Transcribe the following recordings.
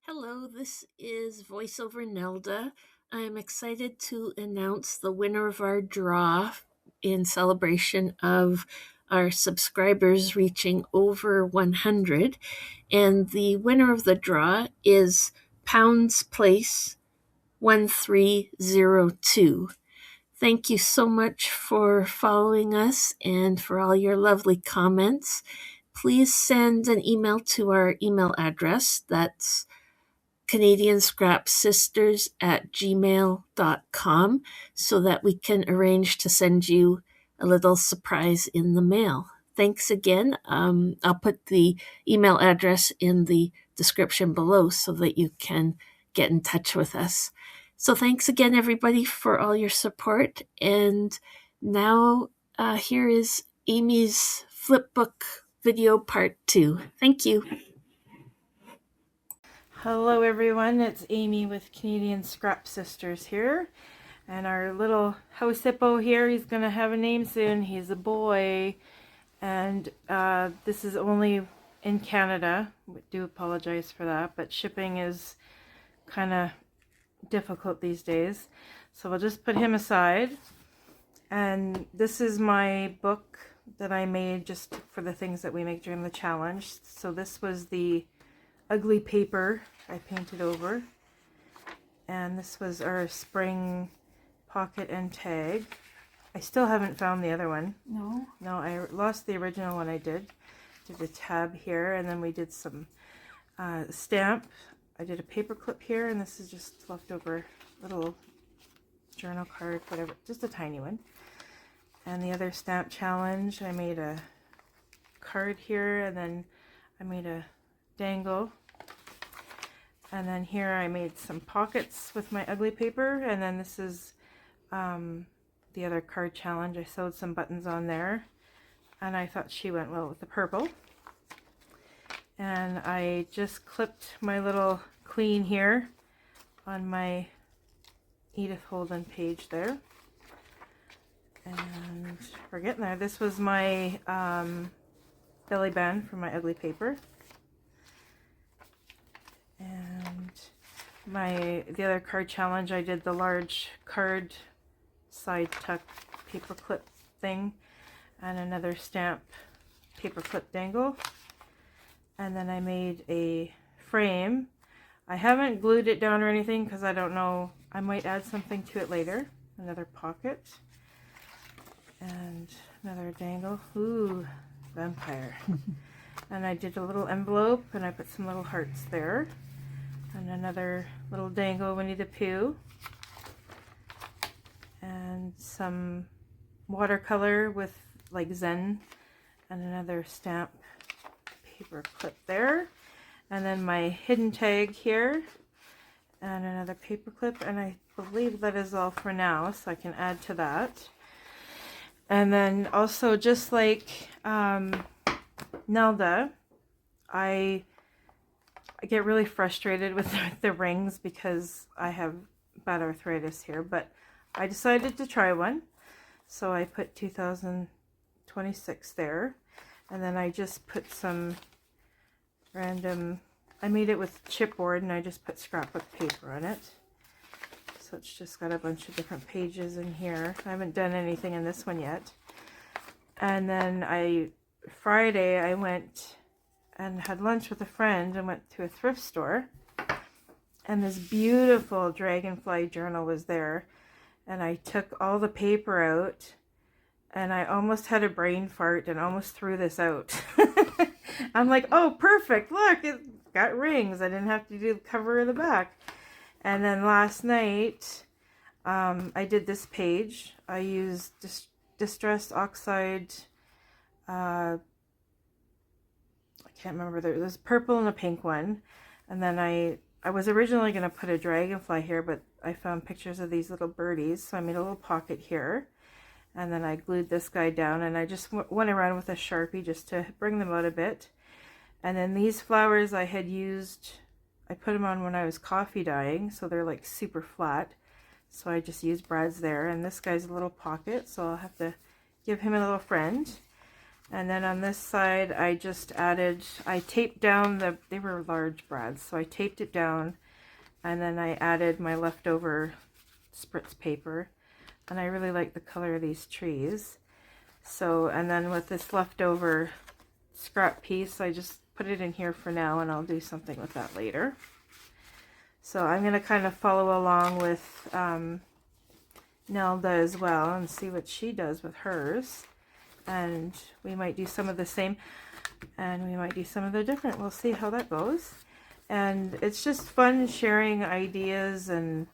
Hello, this is VoiceOver Nelda. I am excited to announce the winner of our draw in celebration of our subscribers reaching over 100. And the winner of the draw is Pounds Place 1302. Thank you so much for following us and for all your lovely comments. Please send an email to our email address. That's CanadianScrapSisters@gmail.com so that we can arrange to send you a little surprise in the mail. Thanks again. I'll put the email address in the description below so that you can get in touch with us. So thanks again, everybody, for all your support. And now here is Aimee's flipbook video part 2. Thank you. Hello everyone, it's Aimee with Canadian Scrap Sisters here, and our little house hippo here, he's gonna have a name soon. He's a boy, and this is only in Canada. We do apologize for that, but shipping is kind of difficult these days, so we'll just put him aside. And this is my book that I made just for the things that we make during the challenge. So this was the ugly paper I painted over, and this was our spring pocket and tag. I still haven't found the other one. No, I lost the original one. I did a tab here, and then we did some stamp. I did a paper clip here, and this is just leftover little journal card, whatever, just a tiny one. And the other stamp challenge, I made a card here, and then I made a dangle, and then here I made some pockets with my ugly paper, and then this is the other card challenge. I sewed some buttons on there, and I thought she went well with the purple. And I just clipped my little queen here on my Edith Holden page there, and we're getting there. This was my belly band for my ugly paper. And the other card challenge, I did the large card side tuck paper clip thing, and another stamp paper clip dangle. And then I made a frame. I haven't glued it down or anything because I don't know, I might add something to it later. Another pocket and another dangle. Ooh, vampire. And I did a little envelope, and I put some little hearts there. And another little dangle, Winnie the Pooh. And some watercolor with like Zen. And another stamp paper clip there. And then my hidden tag here. And another paper clip. And I believe that is all for now, so I can add to that. And then also, just like Nelda, I get really frustrated with the rings because I have bad arthritis here, but I decided to try one. So I put 2026 there, and then I just put some random, I made it with chipboard, and I just put scrapbook paper on it. So it's just got a bunch of different pages in here. I haven't done anything in this one yet. And then Friday I went and had lunch with a friend and went to a thrift store, and this beautiful dragonfly journal was there, and I took all the paper out, and I almost had a brain fart and almost threw this out. I'm like, oh perfect, look, it got rings. I didn't have to do the cover or the back. And then last night I did this page. I used distressed oxide, I can't remember, there was purple and a pink one, and then I was originally going to put a dragonfly here, but I found pictures of these little birdies, so I made a little pocket here, and then I glued this guy down, and I just went around with a Sharpie just to bring them out a bit. And then these flowers I had used, I put them on when I was coffee dyeing, so they're like super flat, so I just used brads there. And this guy's a little pocket, so I'll have to give him a little friend. And then on this side, I taped down they were large brads, so I taped it down, and then I added my leftover spritz paper, and I really like the color of these trees. So, and then with this leftover scrap piece, I just put it in here for now, and I'll do something with that later. So I'm going to kind of follow along with Nelda as well and see what she does with hers. And we might do some of the same, and we might do some of the different. We'll see how that goes. And it's just fun sharing ideas. And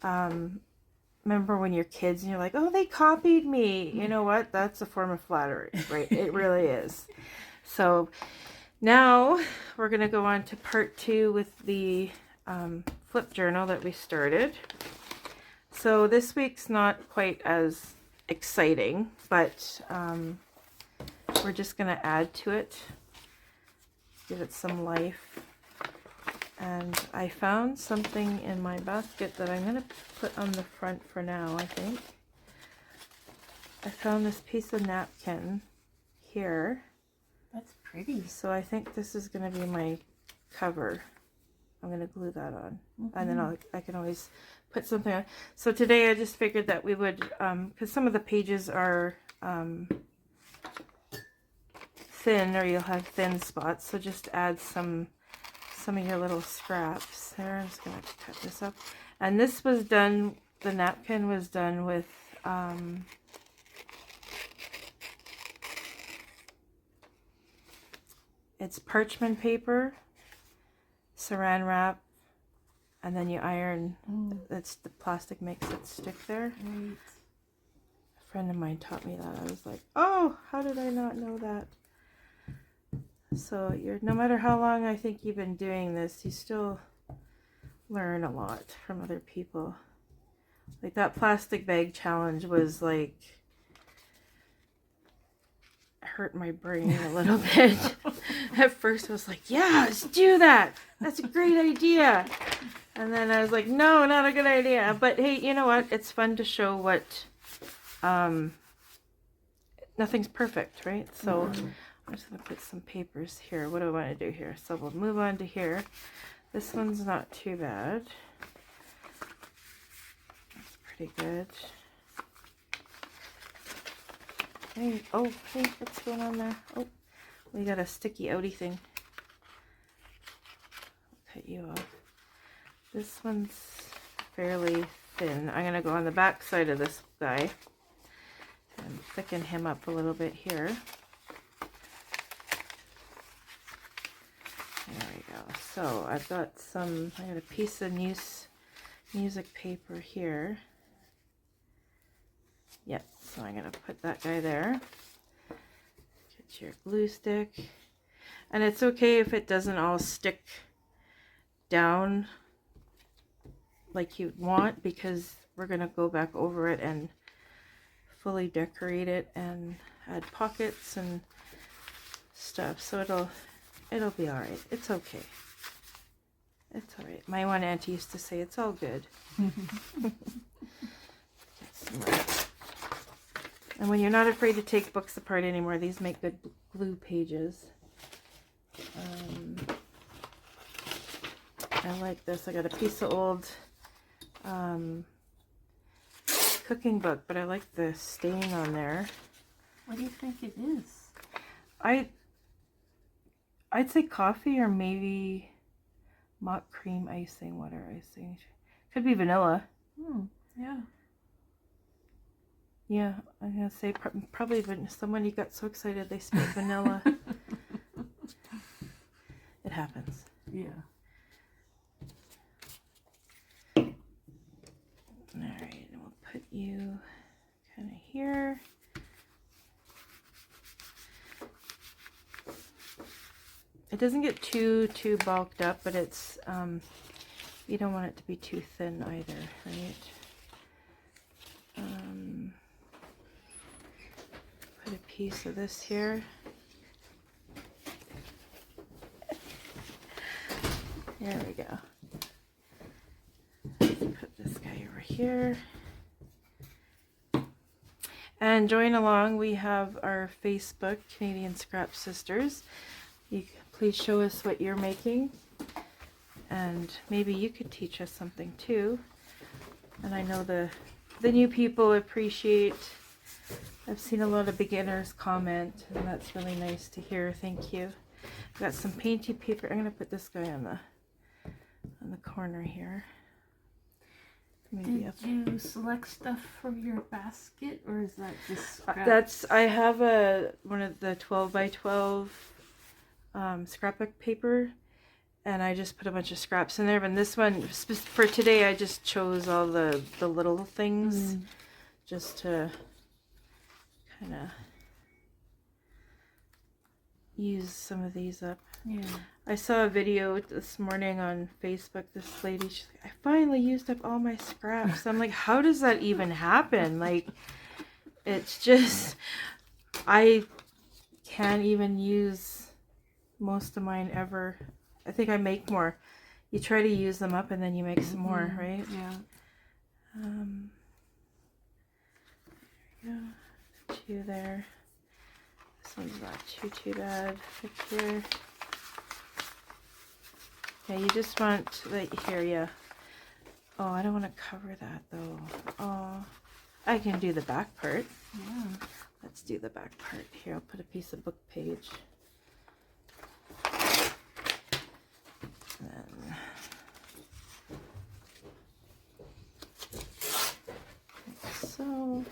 remember when you're kids and you're like, oh, they copied me. You know what? That's a form of flattery, right? It really is. So now we're going to go on to part 2 with the flip journal that we started. So this week's not quite as exciting, but we're just going to add to it, give it some life. And I found something in my basket that I'm going to put on the front for now, I think. I found this piece of napkin here. That's pretty. So I think this is going to be my cover. I'm going to glue that on. And then I can always put something on. So today I just figured that we would, because some of the pages are thin, or you'll have thin spots, so just add some of your little scraps there. I'm just going to cut this up. And this was done, the napkin was done with it's parchment paper, saran wrap, and then you iron. That's the plastic makes it stick there. Right. A friend of mine taught me that. I was like, oh, how did I not know that? So no matter how long I think you've been doing this, you still learn a lot from other people. Like that plastic bag challenge was like, hurt my brain a little bit. At first I was like, yeah, let's do that. That's a great idea. And then I was like, no, not a good idea. But hey, you know what? It's fun to show what, nothing's perfect, right? So I'm just going to put some papers here. What do I want to do here? So we'll move on to here. This one's not too bad. That's pretty good. Hey, oh, hey, what's going on there? Oh, we got a sticky outy thing. I'll cut you off. This one's fairly thin. I'm going to go on the back side of this guy and thicken him up a little bit here. There we go. So I got a piece of music paper here. Yep, so I'm going to put that guy there. Get your glue stick. And it's okay if it doesn't all stick down like you'd want, because we're going to go back over it and fully decorate it and add pockets and stuff. So it'll be all right. It's okay. It's all right. My one auntie used to say it's all good. And when you're not afraid to take books apart anymore, these make good glue pages. I like this. I got a piece of old cooking book, but I like the stain on there. What do you think it is? I'd say coffee, or maybe mock cream icing, water icing. Could be vanilla. Yeah. Yeah, I'm gonna say probably someone, you got so excited they spilled vanilla. It happens. Yeah. Alright, and we'll put you kind of here. It doesn't get too bulked up, but it's you don't want it to be too thin either, right? Put a piece of this here. There we go. Let's put this guy over here. And join along. We have our Facebook, Canadian Scrap Sisters. Please show us what you're making. And maybe you could teach us something too. And I know the new people appreciate. I've seen a lot of beginners comment, and that's really nice to hear. Thank you. I've got some painty paper. I'm going to put this guy on the corner here. Maybe Did you select stuff for your basket, or is that just scraps? I have one of the 12 by 12 scrapbook paper, and I just put a bunch of scraps in there. But this one, for today, I just chose all the little things just to kind of use some of these up. Yeah. I saw a video this morning on Facebook. This lady, she's like, I finally used up all my scraps. I'm like, how does that even happen? Like, it's just, I can't even use most of mine ever. I think I make more. You try to use them up and then you make some more, right? Yeah. There you go. 2 there. This one's not too bad. Right here. Yeah, you just want, like, here, yeah. Oh, I don't want to cover that, though. Oh, I can do the back part. Yeah. Let's do the back part. Here, I'll put a piece of book page. Then, like so.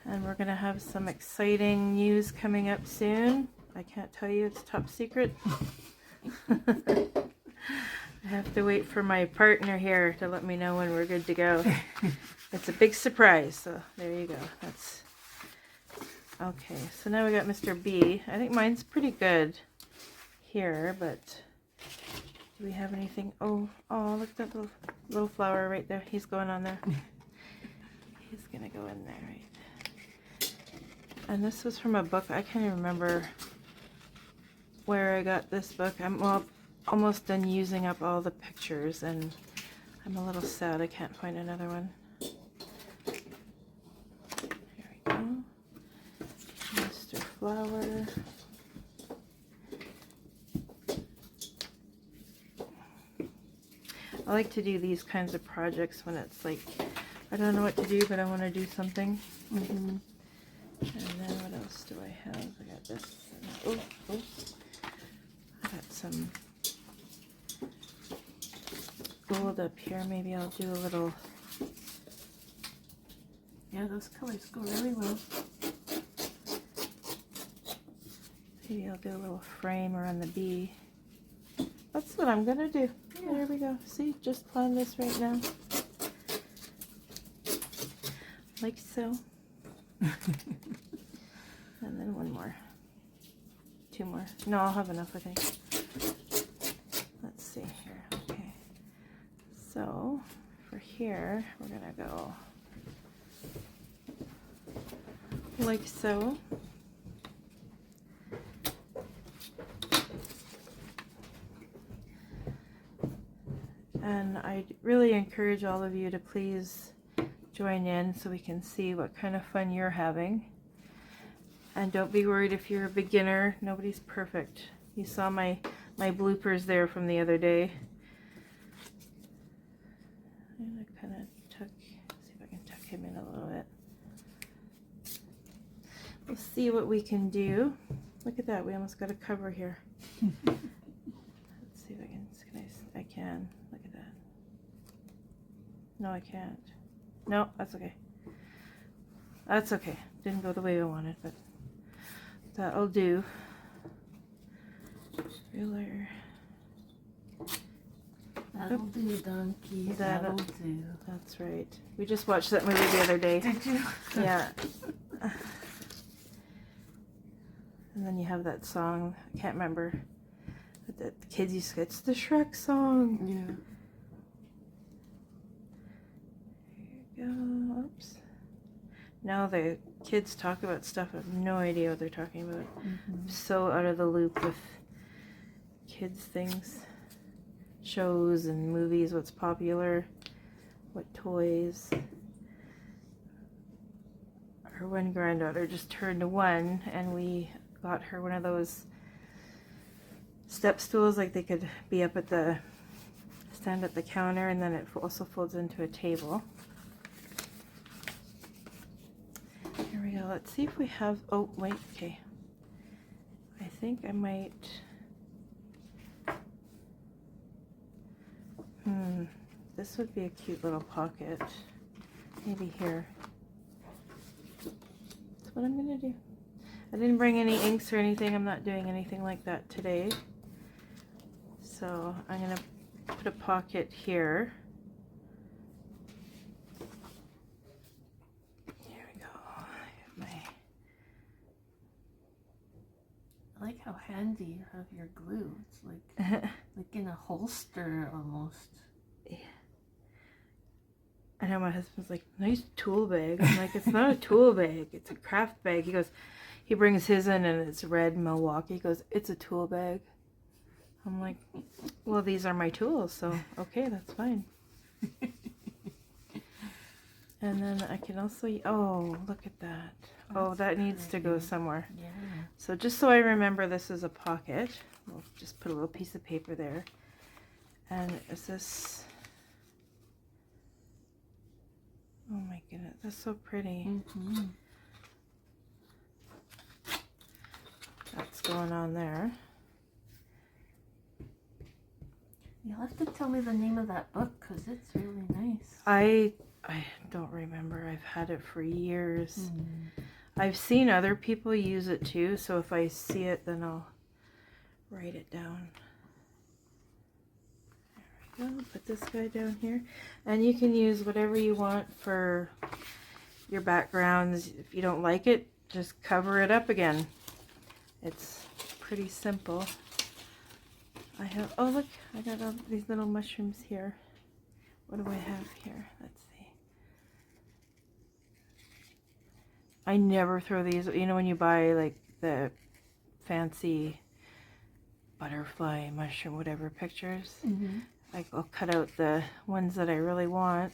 And we're going to have some exciting news coming up soon. I can't tell you, it's top secret. I have to wait for my partner here to let me know when we're good to go. It's a big surprise, so there you go. That's okay. So now we got Mr. B. I think mine's pretty good here, but do we have anything? Oh, look at that little flower right there. He's going on there. He's gonna go in there, right? And this was from a book. I can't even remember where I got this book. I'm almost done using up all the pictures, and I'm a little sad I can't find another one. Here we go. Mr. Flower. I like to do these kinds of projects when it's like, I don't know what to do, but I want to do something. And then what else do I have? I got this. Oh. I got some gold up here. Maybe I'll do a little. Yeah, those colors go really well. Maybe I'll do a little frame around the bee. That's what I'm gonna do. Yeah. There we go. See, just plan this right now. Like so. And then one more. 2 more. No, I'll have enough, I think. Let's see here. Okay. So, for here, we're gonna go like so. And I really encourage all of you to please join in so we can see what kind of fun you're having. And don't be worried if you're a beginner. Nobody's perfect. You saw my bloopers there from the other day. I'm going to kind of see if I can tuck him in a little bit. We'll see what we can do. Look at that. We almost got a cover here. Let's see if I can. I can. Look at that. No, I can't. No, that's okay. That's okay. Didn't go the way I wanted, but that'll do. Ruler. That'll do, donkey. That'll do. That's right. We just watched that movie the other day. Did you? Yeah. And then you have that song. I can't remember. But the kids used to, it's the Shrek song. Yeah. There you go. Oops. Now the kids talk about stuff. I have no idea what they're talking about. I'm so out of the loop with kids things, shows and movies, what's popular. what toys. Her one granddaughter just turned 1, and we got her one of those step stools, like they could be up at the stand at the counter, and then it also folds into a table. Here we go. Let's see if we have, oh wait, okay. I think I might, this would be a cute little pocket. Maybe here. That's what I'm gonna do. I didn't bring any inks or anything. I'm not doing anything like that today. So I'm gonna put a pocket here. There we go. I have I like how handy you have your glue. It's like like in a holster almost. Yeah. I know my husband's like, nice tool bag. I'm like, it's not a tool bag, it's a craft bag. He goes, he brings his in and it's red Milwaukee. He goes, it's a tool bag. I'm like, well, these are my tools, so okay, that's fine. And then I can also, oh, look at that. Oh, that needs to go somewhere. Yeah. So just so I remember this is a pocket, we'll just put a little piece of paper there. And is this, oh my goodness, that's so pretty. That's going on there. You'll have to tell me the name of that book because it's really nice. I don't remember. I've had it for years. I've seen other people use it too, so if I see it, then I'll write it down. There we go. Put this guy down here. And you can use whatever you want for your backgrounds. If you don't like it, just cover it up again. It's pretty simple. I have, oh look, I got all these little mushrooms here. What do I have here? Let's see. I never throw these, you know when you buy like the fancy butterfly, mushroom, whatever pictures? Like I'll cut out the ones that I really want.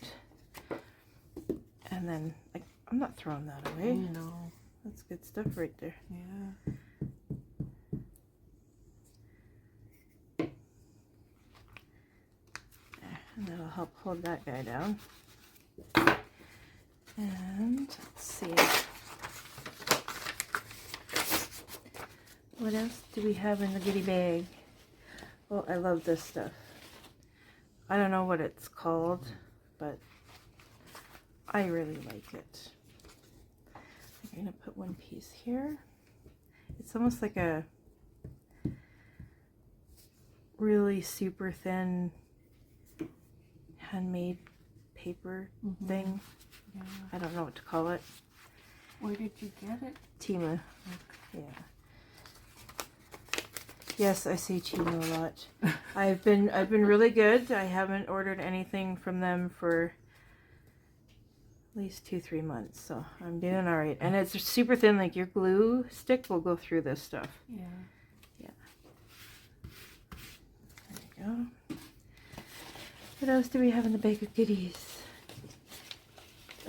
And then, like, I'm not throwing that away. No. That's good stuff right there. Yeah. And that'll help hold that guy down. And let's see. What else do we have in the goodie bag? Oh, I love this stuff. I don't know what it's called, but I really like it. I'm going to put one piece here. It's almost like a really super thin handmade paper thing. Yeah. I don't know what to call it. Where did you get it? Temu. Okay. Yeah. Yes, I say Temu a lot. I've been really good. I haven't ordered anything from them for at least 2-3 months, so I'm doing all right. And it's super thin, like your glue stick will go through this stuff. Yeah. Yeah. There we go. What else do we have in the bag of goodies?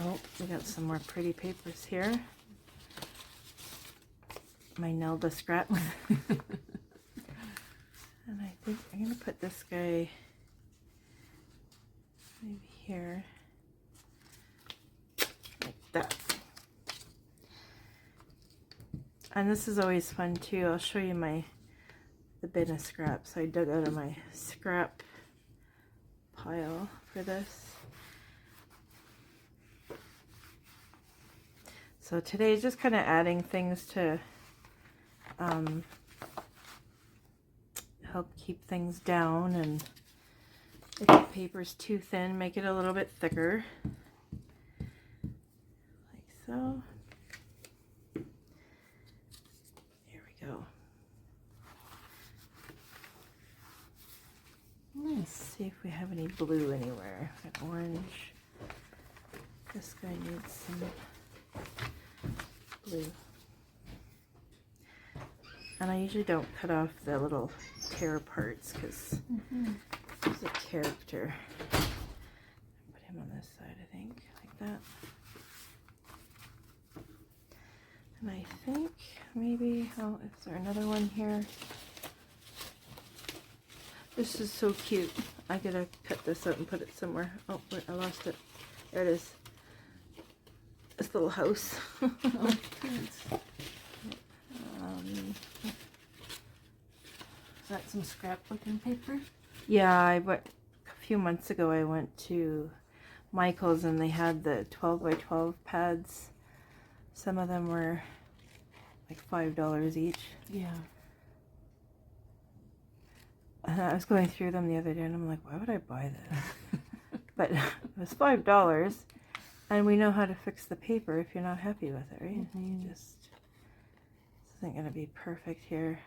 Oh, we got some more pretty papers here. My Nelda scraps. And I think I'm going to put this guy maybe here. Like that. And this is always fun too. I'll show you the bin of scraps I dug out of my scrap pile for this. So today is just kind of adding things to help keep things down, and if the paper's too thin, make it a little bit thicker, like so. There we go. Let's see if we have any blue anywhere. Got orange. This guy needs some blue. And I usually don't cut off the little tear parts because there's a character. Put him on this side, I think, like that. And I think maybe, oh, is there another one here? This is so cute. I gotta cut this out and put it somewhere. Oh, wait, I lost it. There it is. This little house. Oh, cute. Is that some scrapbooking paper? Yeah, a few months ago I went to Michael's and they had the 12 by 12 pads. Some of them were like $5 each. Yeah. And I was going through them the other day and I'm like, why would I buy this? But it was $5 and we know how to fix the paper if you're not happy with it, right? Mm-hmm. You just, this isn't going to be perfect here.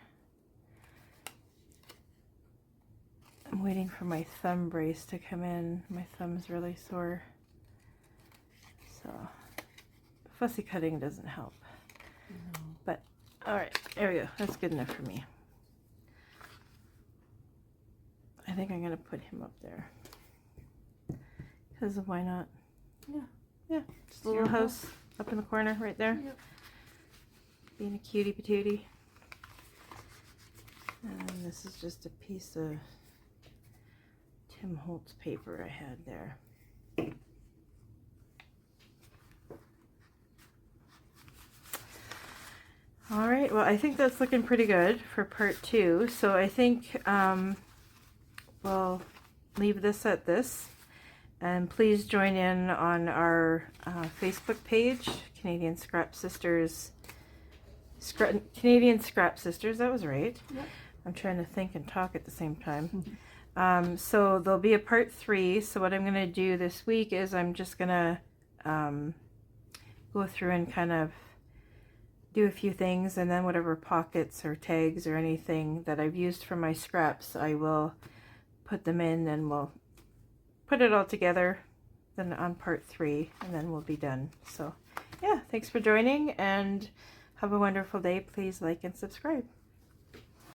I'm waiting for my thumb brace to come in. My thumb's really sore. So, fussy cutting doesn't help. No. But, alright, there we go. That's good enough for me. I think I'm going to put him up there. Because why not? Yeah. Yeah, just a little house up in the corner right there. Yep. Being a cutie patootie. And this is just a piece of Tim Holtz paper I had there. All right, well, I think that's looking pretty good for part 2. So I think we'll leave this at this. And please join in on our Facebook page, Canadian Scrap Sisters. Canadian Scrap Sisters, that was right. Yep. I'm trying to think and talk at the same time. So there'll be a part 3. So what I'm going to do this week is I'm just going to go through and kind of do a few things, and then whatever pockets or tags or anything that I've used for my scraps, I will put them in and we'll put it all together then on part 3, and then we'll be done. So yeah, thanks for joining and have a wonderful day. Please like and subscribe.